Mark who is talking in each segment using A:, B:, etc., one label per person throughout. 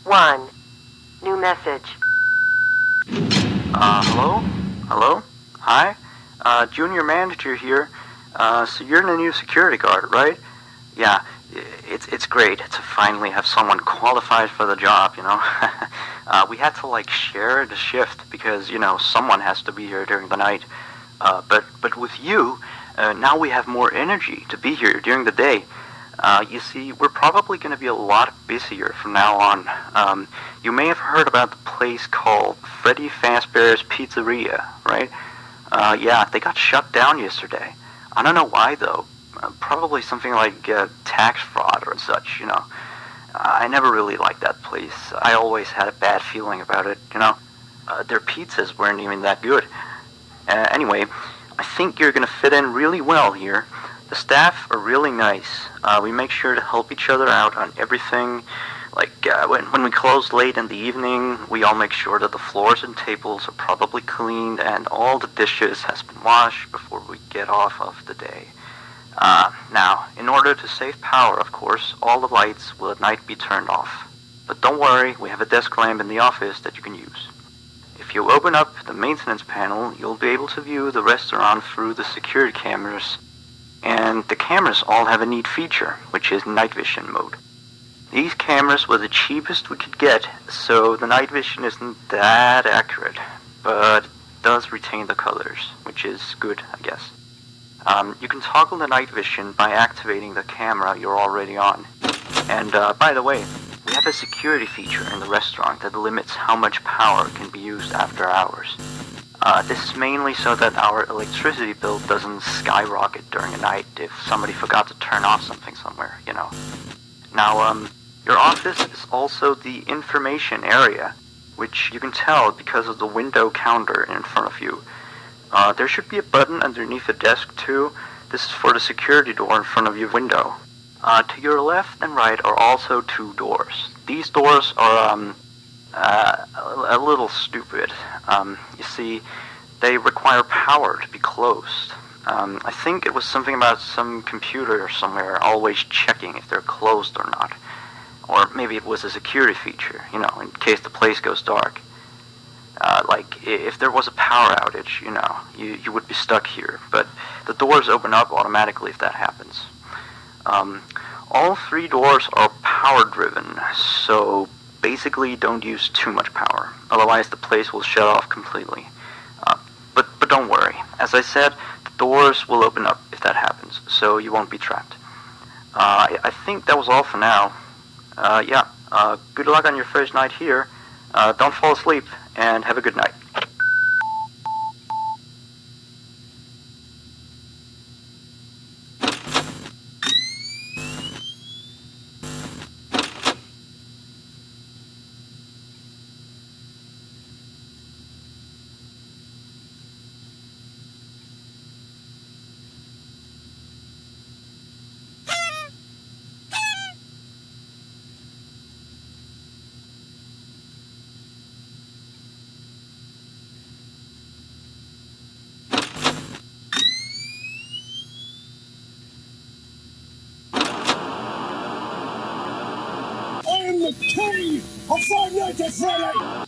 A: 1. New message.
B: Hello? Hello? Hi? Junior manager here. So you're the new security guard, right? Yeah, it's great to finally have someone qualified for the job, you know? We had to, like, share the shift because, you know, someone has to be here during the night. But with you, now we have more energy to be here during the day. You see, we're probably going to be a lot busier from now on. You may have heard about the place called Freddy Fazbear's Pizzeria, right? Yeah, they got shut down yesterday. I don't know why, though. Probably something like tax fraud or such, you know. I never really liked that place. I always had a bad feeling about it, you know. Their pizzas weren't even that good. Anyway, I think you're going to fit in really well here. The staff are really nice. We make sure to help each other out on everything. Like, when we close late in the evening, we all make sure that the floors and tables are probably cleaned and all the dishes has been washed before we get off of the day. Now, in order to save power, of course, all the lights will at night be turned off. But don't worry, we have a desk lamp in the office that you can use. If you open up the maintenance panel, you'll be able to view the restaurant through the security cameras. And the cameras all have a neat feature, which is night vision mode. These cameras were the cheapest we could get, so the night vision isn't that accurate, but it does retain the colors, which is good, I guess. You can toggle the night vision by activating the camera you're already on. And by the way, we have a security feature in the restaurant that limits how much power can be used after hours. This is mainly so that our electricity bill doesn't skyrocket during the night if somebody forgot to turn off something somewhere, you know. Now, your office is also the information area, which you can tell because of the window counter in front of you. There should be a button underneath the desk too. This is for the security door in front of your window. To your left and right are also two doors. These doors are, a little stupid. You see, they require power to be closed. I think it was something about some computer somewhere always checking if they're closed or not. Or maybe it was a security feature, you know, in case the place goes dark. Like, if there was a power outage, you know, you would be stuck here. But the doors open up automatically if that happens. All three doors are power-driven, so basically don't use too much power. Otherwise, the place will shut off completely. But don't worry. As I said, the doors will open up if that happens, so you won't be trapped. I think that was all for now. Yeah, good luck on your first night here. Don't fall asleep, and have a good night.
C: I am the king of Five Nights at Freddy!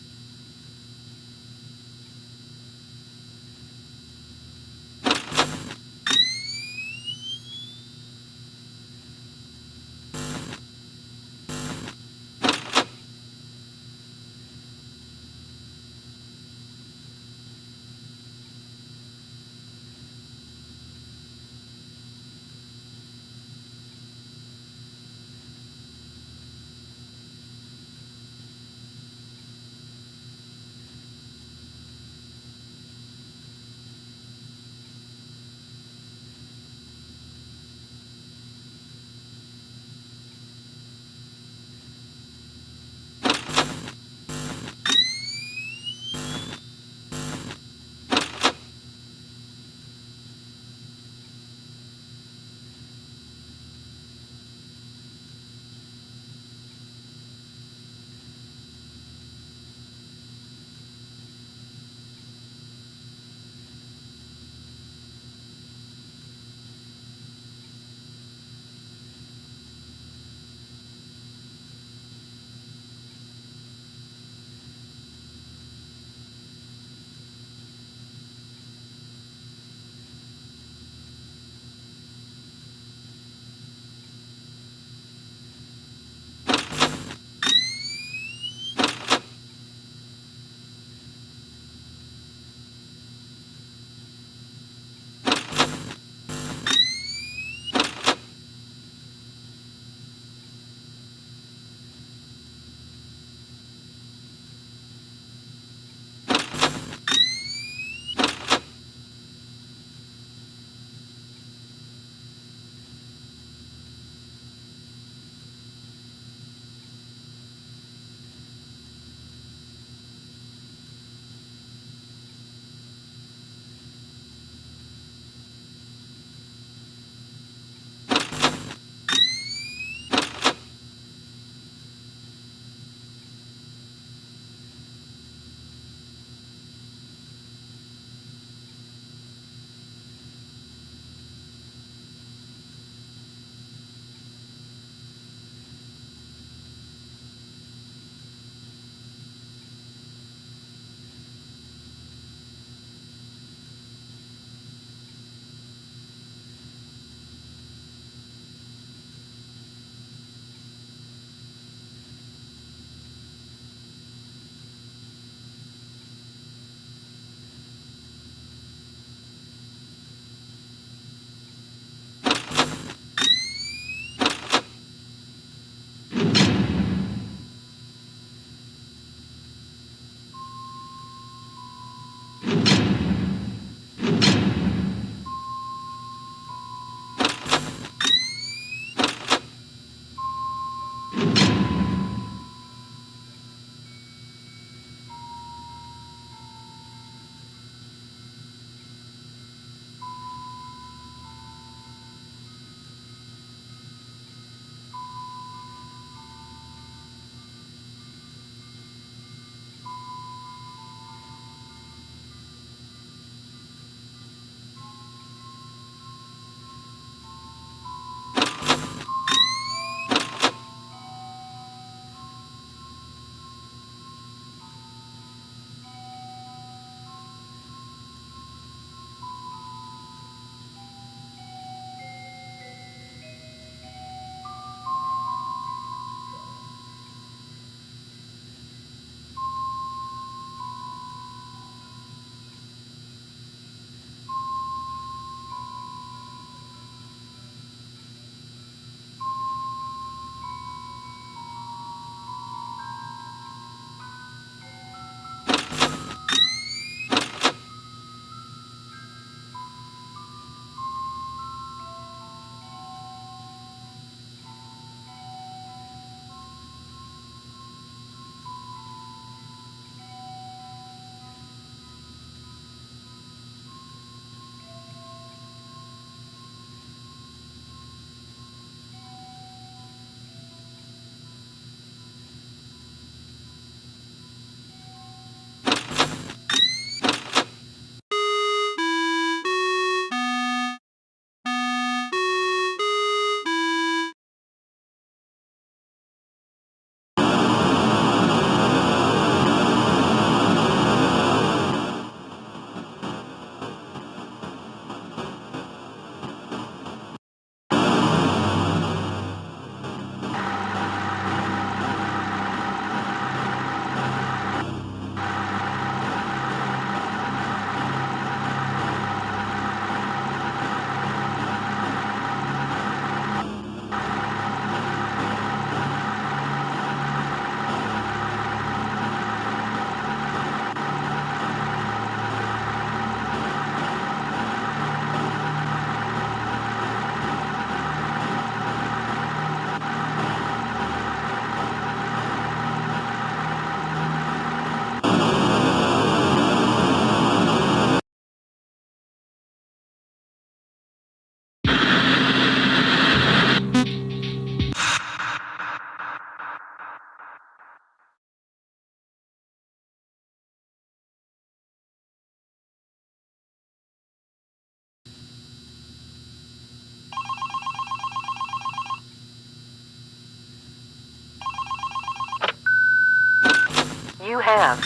A: You have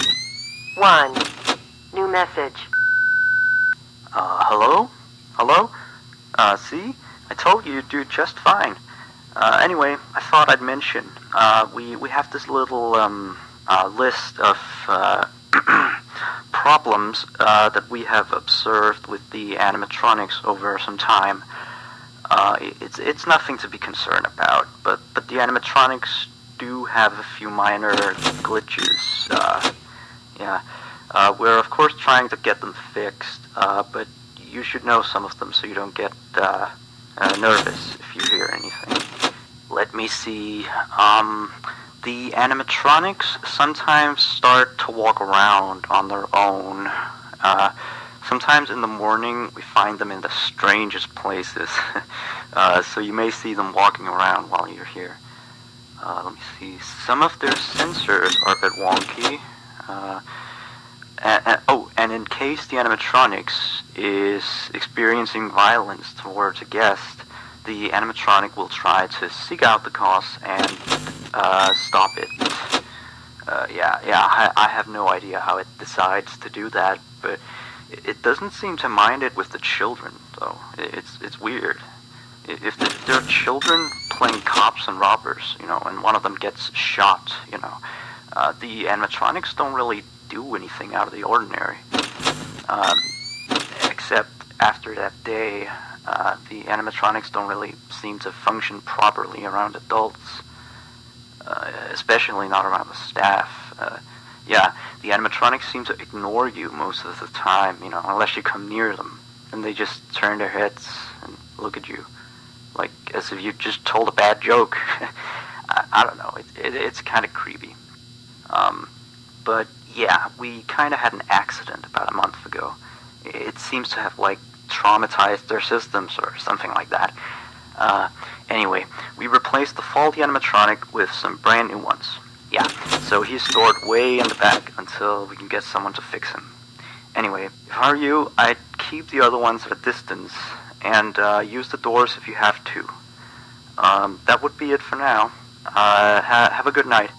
A: 1 new message.
B: Hello? Hello? See? I told you you'd do just fine. Anyway, I thought I'd mention, we have this little, list of, problems, that we have observed with the animatronics over some time. It's nothing to be concerned about, but the animatronics do have a few minor glitches. Yeah. We're of course trying to get them fixed, but you should know some of them so you don't get nervous if you hear anything. Let me see. The animatronics sometimes start to walk around on their own. Sometimes in the morning we find them in the strangest places, so you may see them walking around while you're here. Let me see. Some of their sensors are a bit wonky. And in case the animatronics is experiencing violence towards a guest, the animatronic will try to seek out the cause and stop it. I have no idea how it decides to do that, but it doesn't seem to mind it with the children, though. It's weird. If there are children playing cops and robbers, and one of them gets shot, the animatronics don't really do anything out of the ordinary. Except after that day, the animatronics don't really seem to function properly around adults, especially not around the staff. The animatronics seem to ignore you most of the time, unless you come near them, and they just turn their heads and look at you, like as if you just told a bad joke. I don't know, it's kind of creepy. But yeah, we kind of had an accident about a month ago. It seems to have, traumatized their systems or something like that. Anyway, we replaced the faulty animatronic with some brand new ones. Yeah, so he's stored way in the back until we can get someone to fix him. Anyway, if I were you, I'd keep the other ones at a distance and use the doors if you have to. That would be it for now. Have a good night.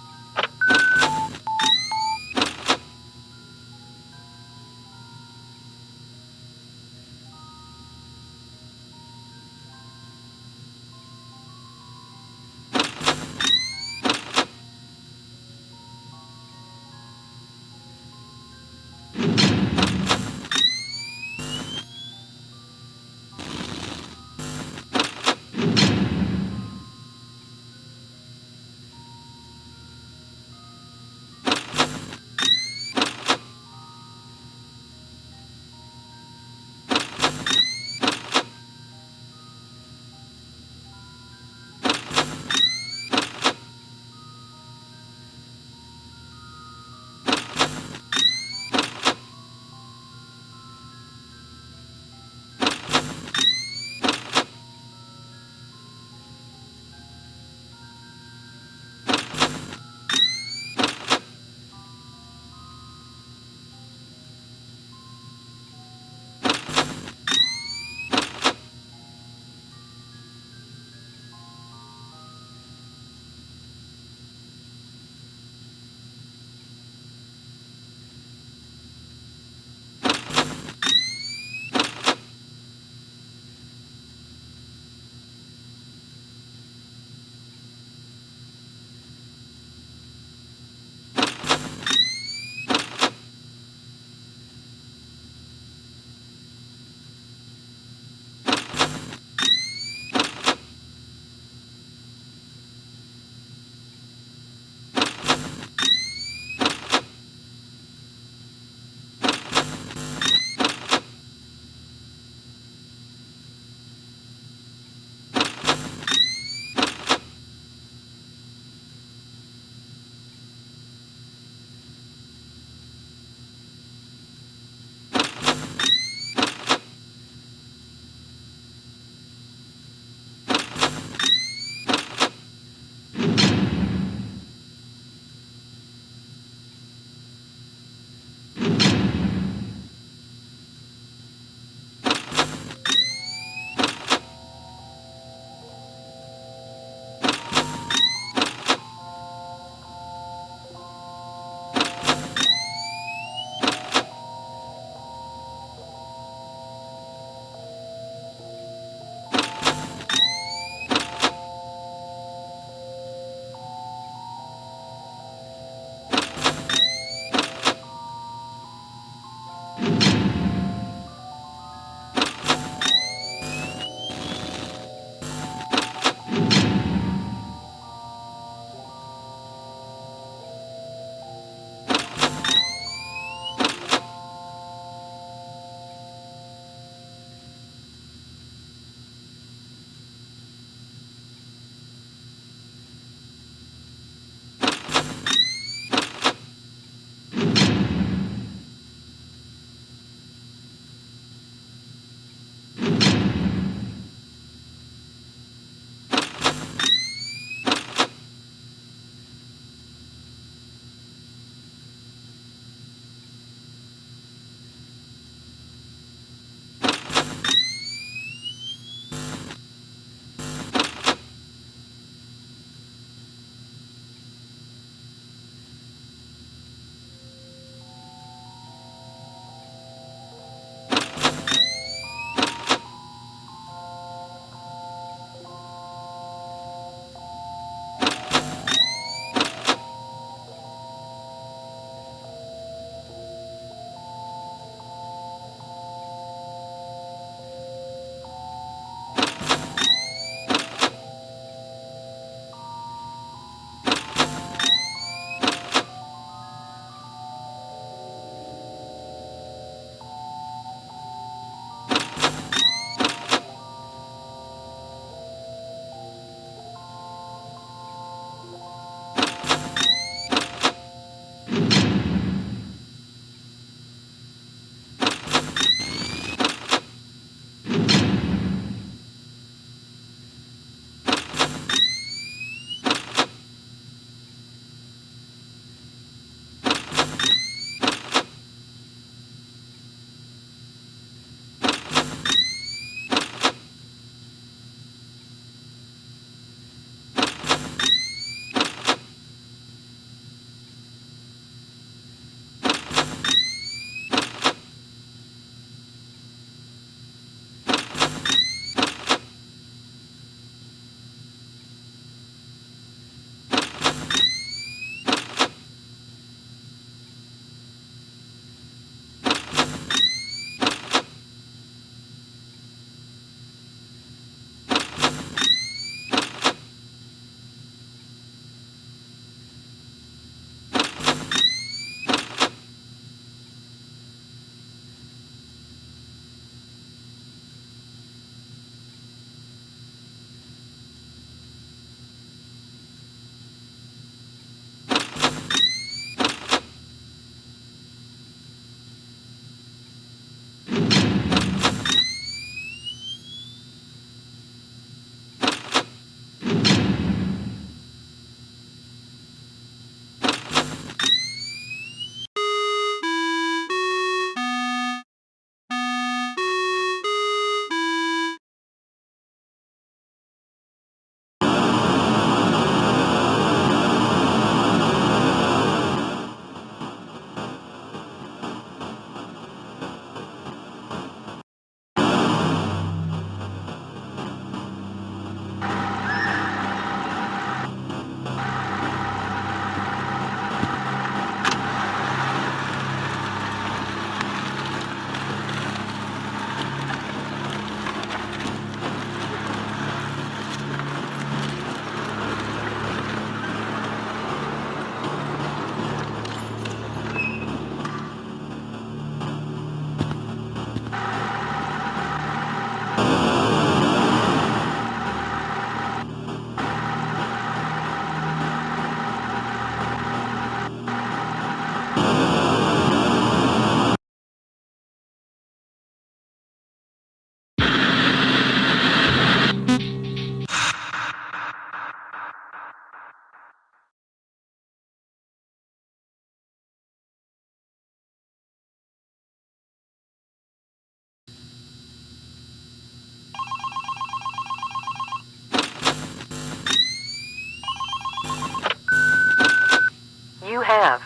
A: You have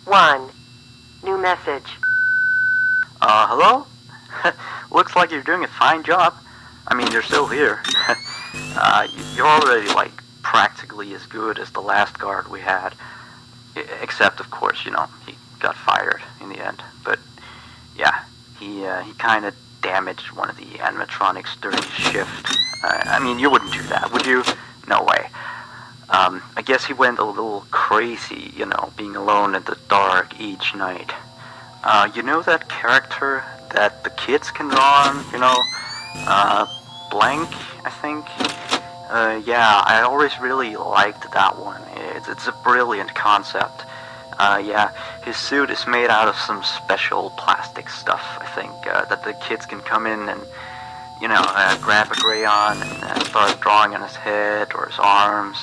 A: 1 new message.
B: Hello? Looks like you're doing a fine job. I mean, you're still here. You're already, like, practically as good as the last guard we had. Except, of course, he got fired in the end. But, yeah, he kind of damaged one of the animatronics during his shift. I mean, you wouldn't do that, would you? No way. I guess he went a little crazy, being alone in the dark each night. You know that character that the kids can draw on, Blank, I think? Yeah, I always really liked that one. It's a brilliant concept. Yeah, his suit is made out of some special plastic stuff, I think, that the kids can come in and, grab a crayon and start drawing on his head or his arms.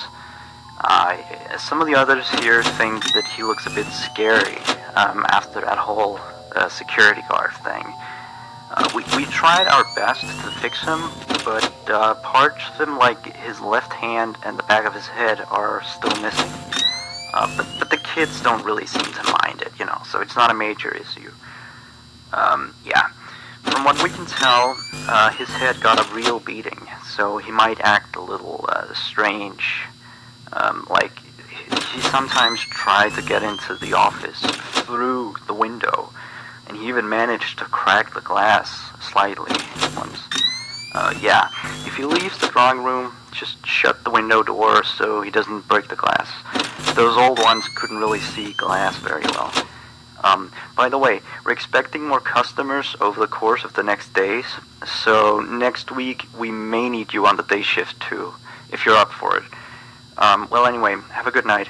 B: Some of the others here think that he looks a bit scary after that whole security guard thing. We tried our best to fix him, but parts of him, like his left hand and the back of his head, are still missing. But the kids don't really seem to mind it, so it's not a major issue. Yeah. From what we can tell, his head got a real beating, so he might act a little strange. Like, he sometimes tried to get into the office through the window, and he even managed to crack the glass slightly once. Yeah, if he leaves the drawing room, just shut the window door so he doesn't break the glass. Those old ones couldn't really see glass very well. By the way, we're expecting more customers over the course of the next days, so next week we may need you on the day shift too, if you're up for it. Well, anyway, have a good night.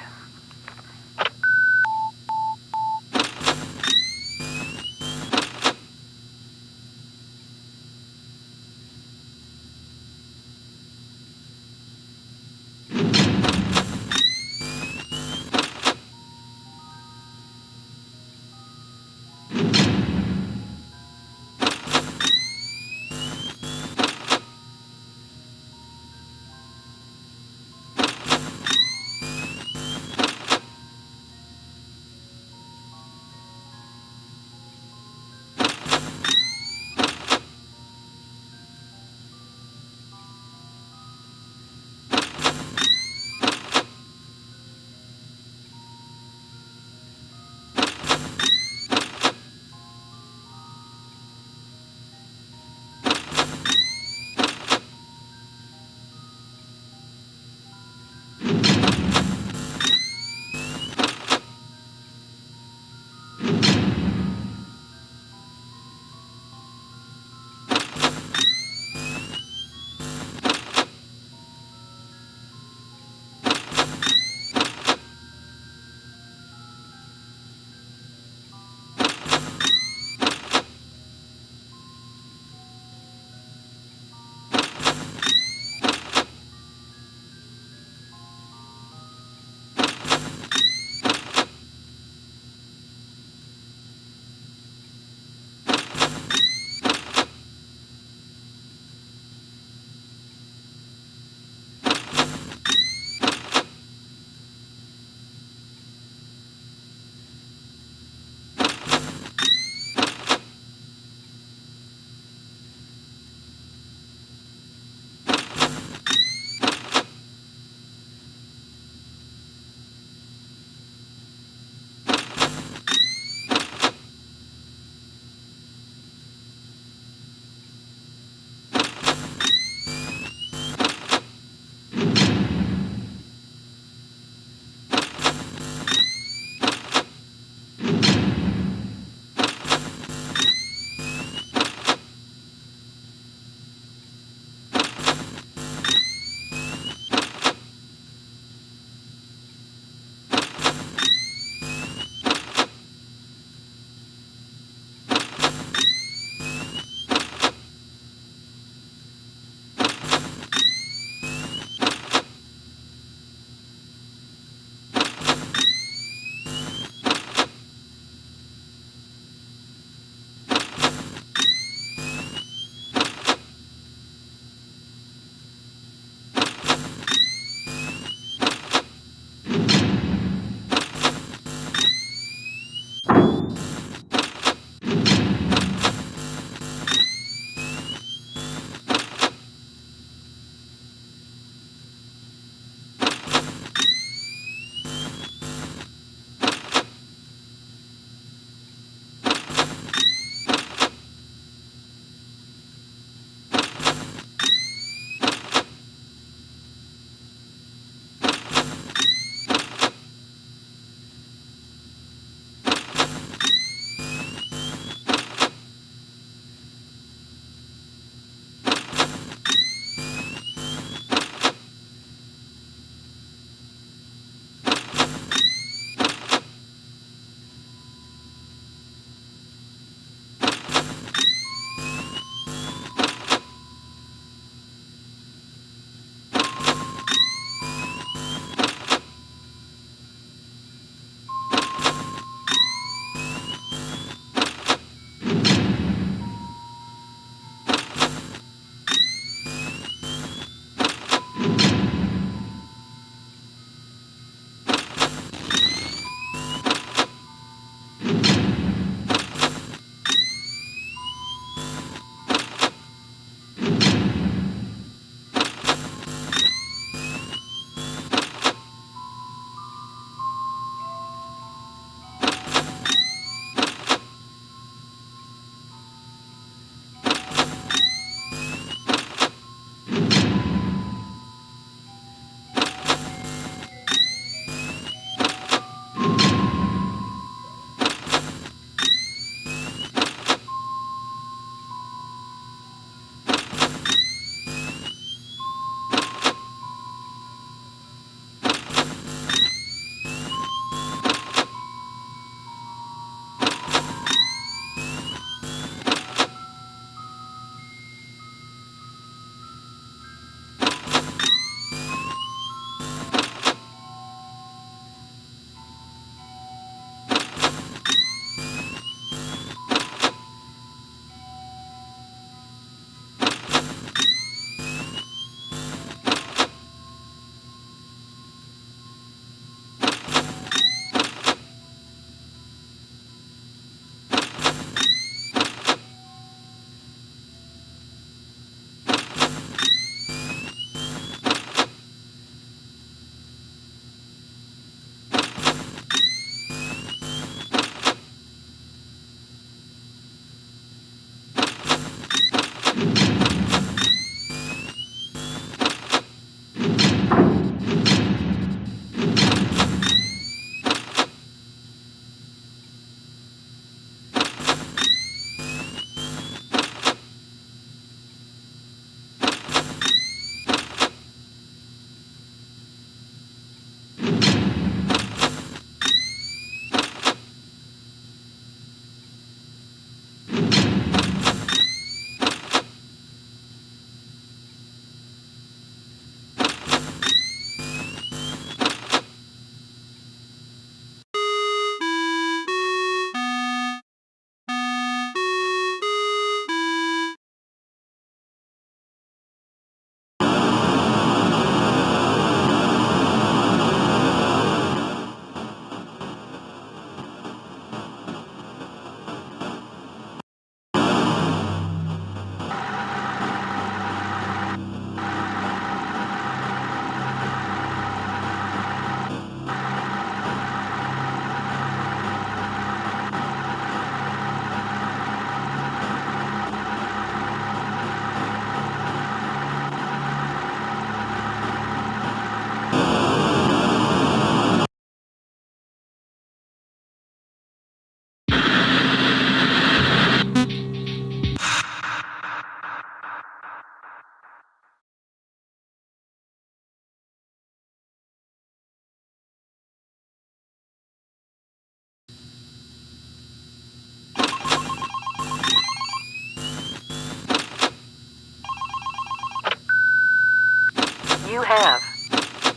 A: you have?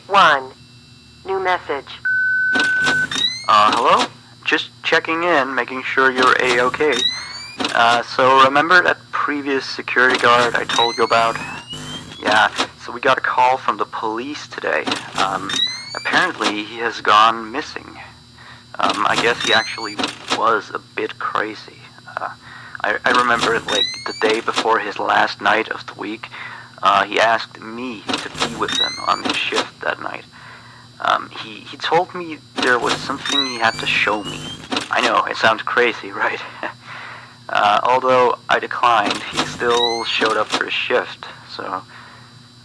A: 1. New message.
B: Hello? Just checking in, making sure you're A-okay. So remember that previous security guard I told you about? Yeah, so we got a call from the police today. Apparently he has gone missing. I guess he actually was a bit crazy. I remember, like, the day before his last night of the week, he asked me to be with him on his shift that night. He told me there was something he had to show me. I know, it sounds crazy, right? Although I declined, he still showed up for his shift, so...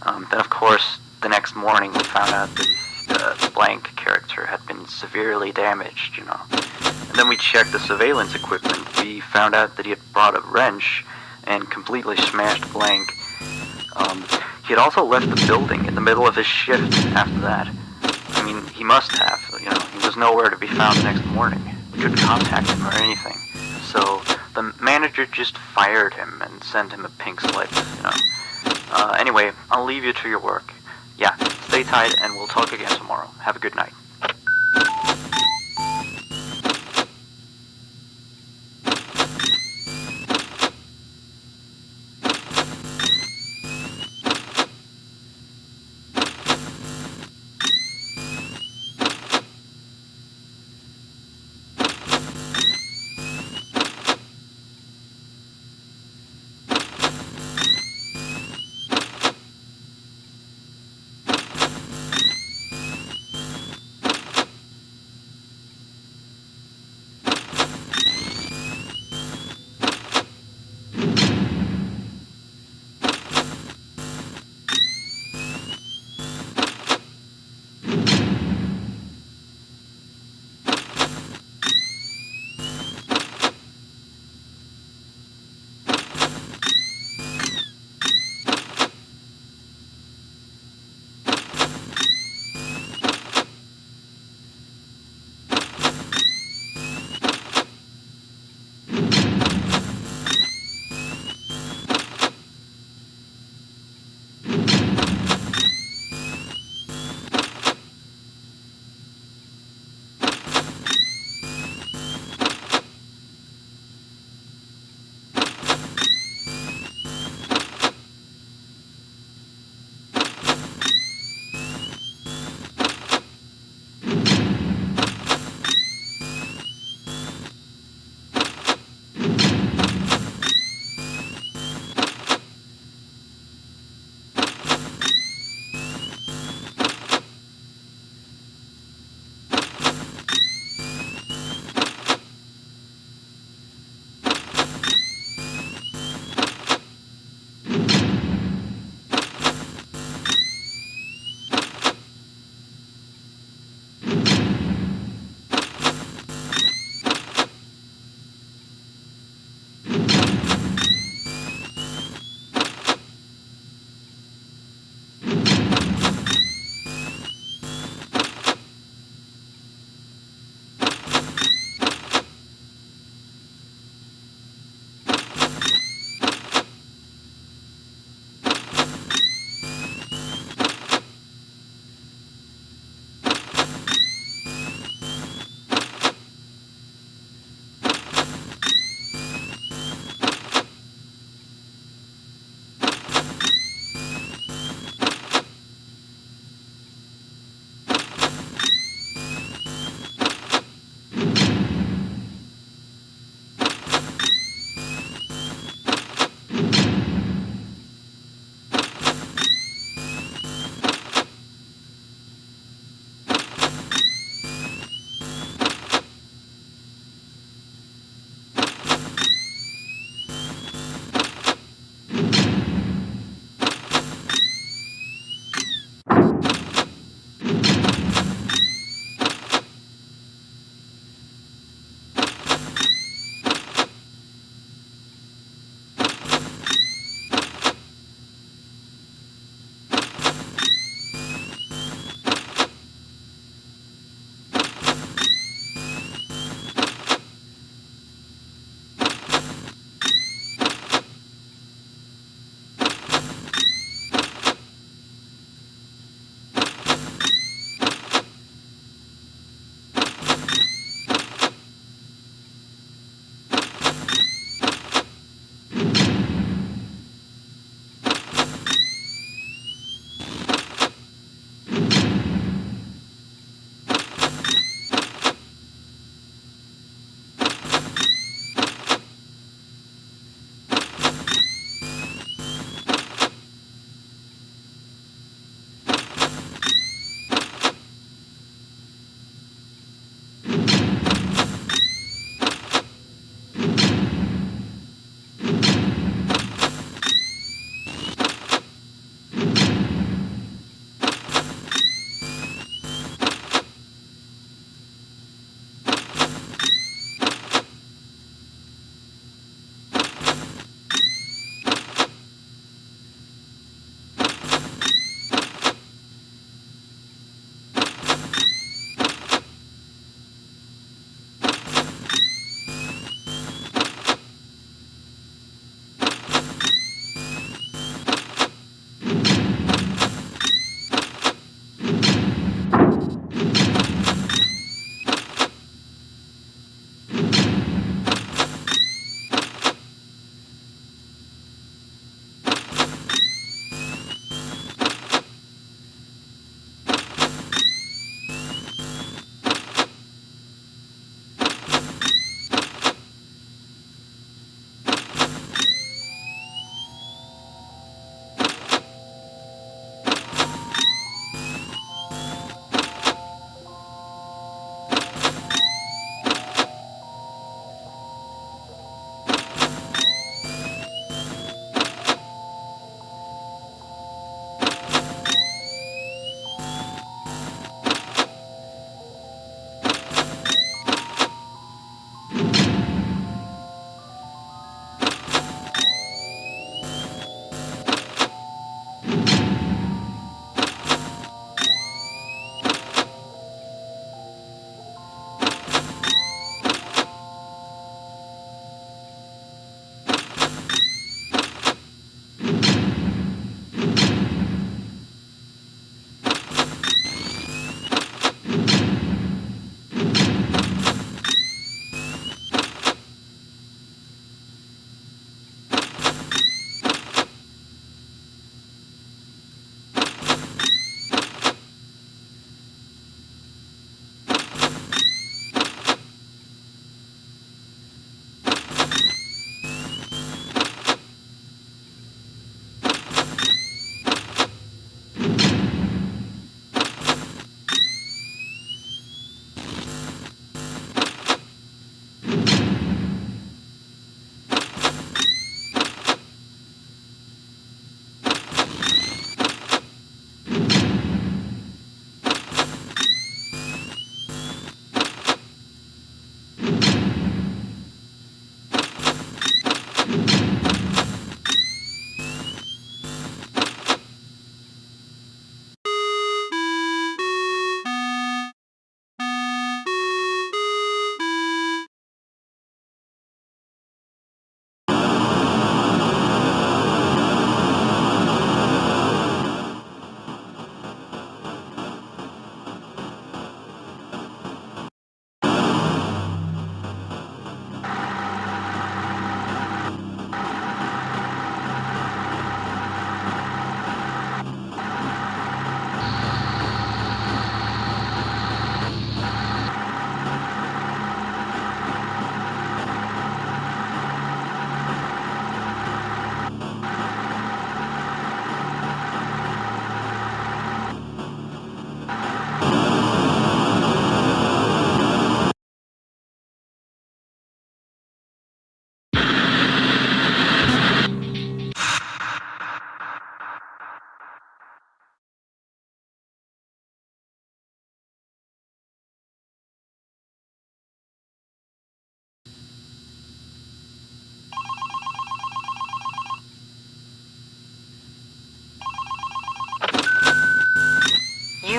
B: then of course, the next morning we found out that the blank character had been severely damaged, you know. And then we checked the surveillance equipment. We found out that he had brought a wrench and completely smashed blank. He had also left the building in the middle of his shift after that. I mean, he must have, you know, he was nowhere to be found the next morning. We couldn't contact him or anything. So the manager just fired him and sent him a pink slip, you know. Anyway, I'll leave you to your work. Yeah, stay tight and we'll talk again tomorrow. Have a good night.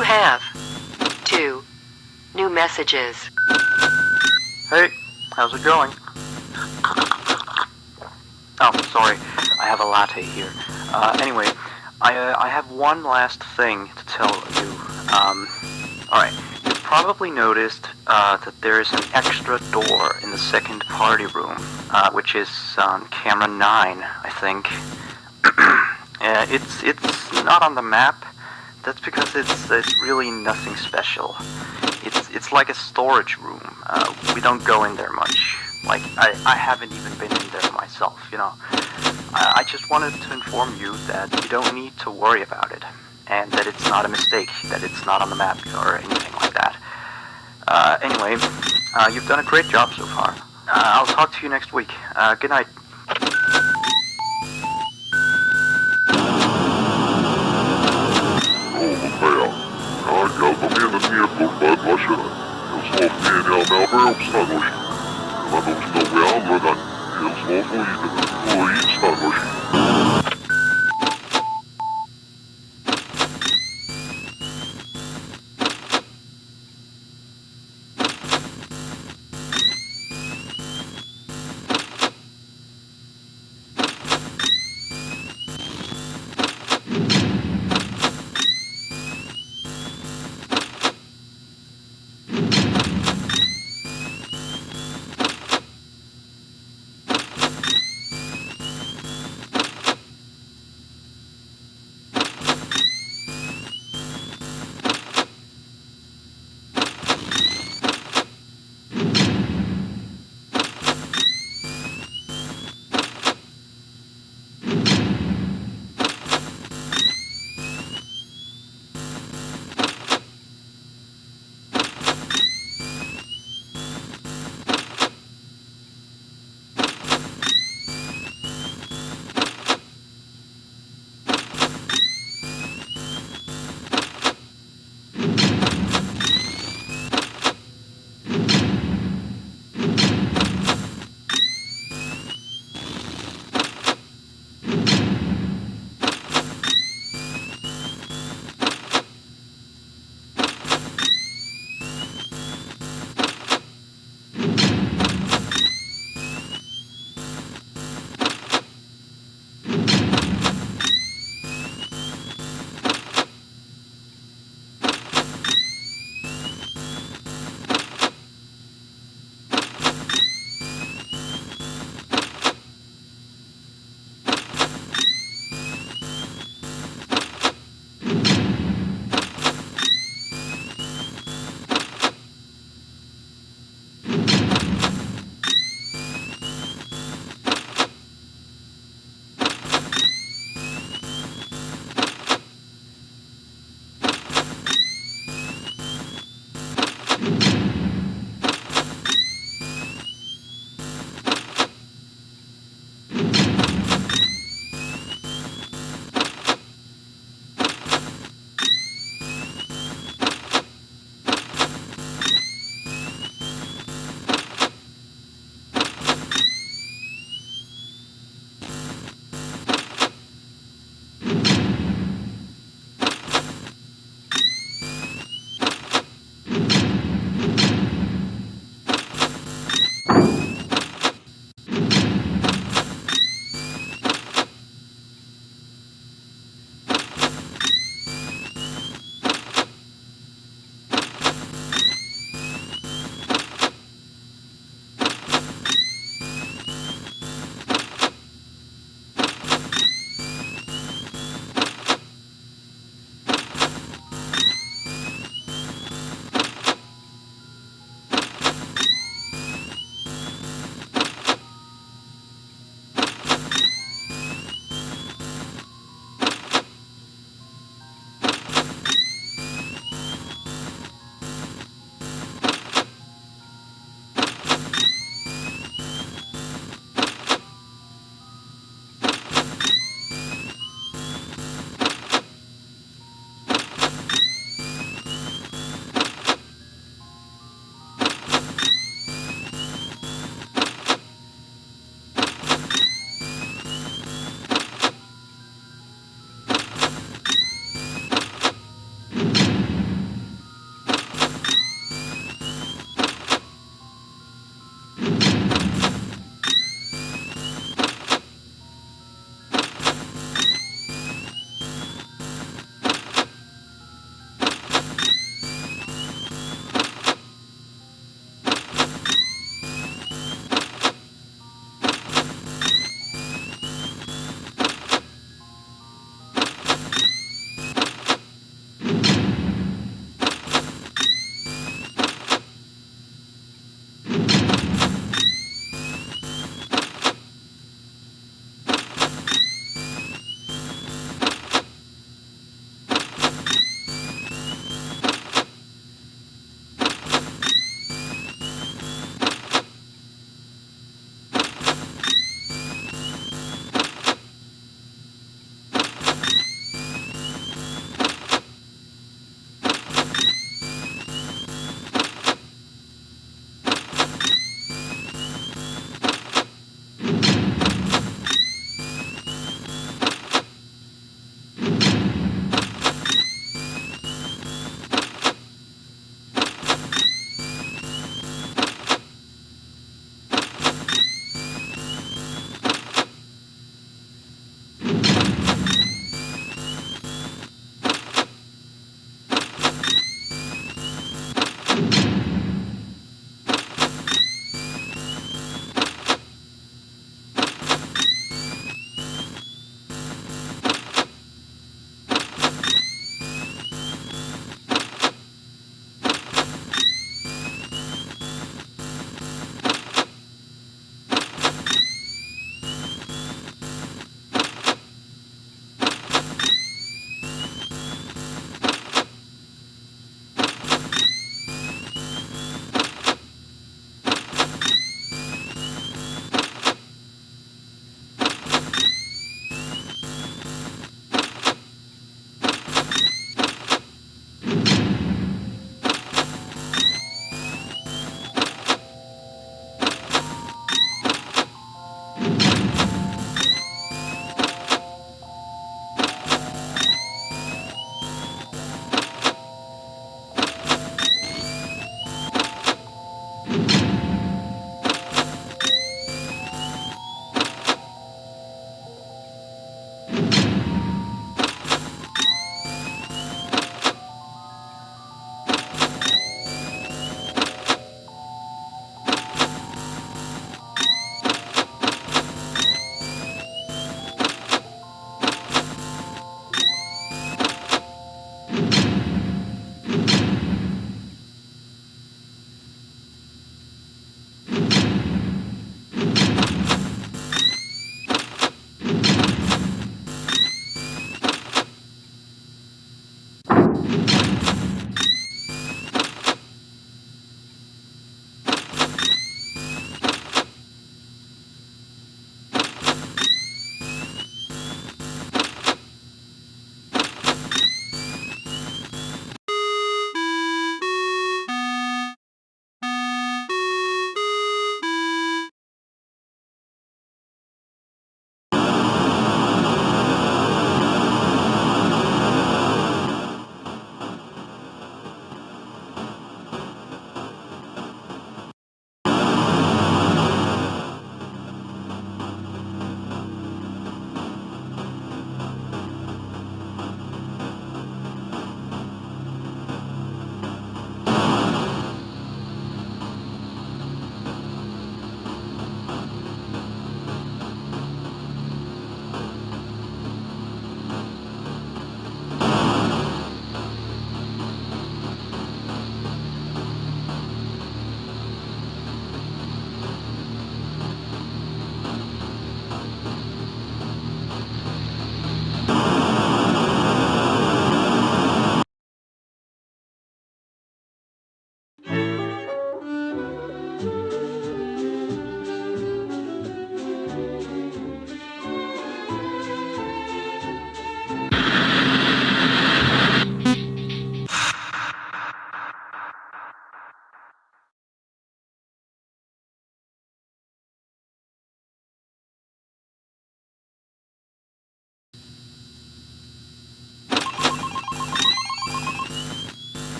A: You have 2 new messages.
B: Hey, how's it going? Oh, sorry, I have a latte here. Anyway, I have one last thing to tell you. Alright, you've probably noticed that there is an extra door in the second party room, which is on camera 9, I think. It's not on the map. That's because it's really nothing special. It's like a storage room. We don't go in there much. Like, I haven't even been in there myself, you know. I just wanted to inform you that you don't need to worry about it, and that it's not a mistake, that it's not on the map or anything like that. Anyway, you've done a great job so far. I'll talk to you next week. Good night.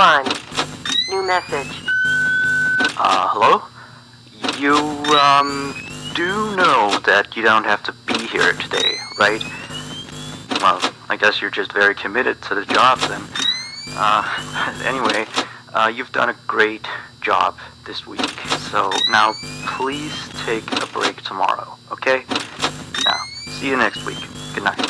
A: 1. New message.
B: Hello? You, do know that you don't have to be here today, right? Well, I guess you're just very committed to the job then. Anyway, you've done a great job this week, so now please take a break tomorrow, okay? Now, see you next week. Good night.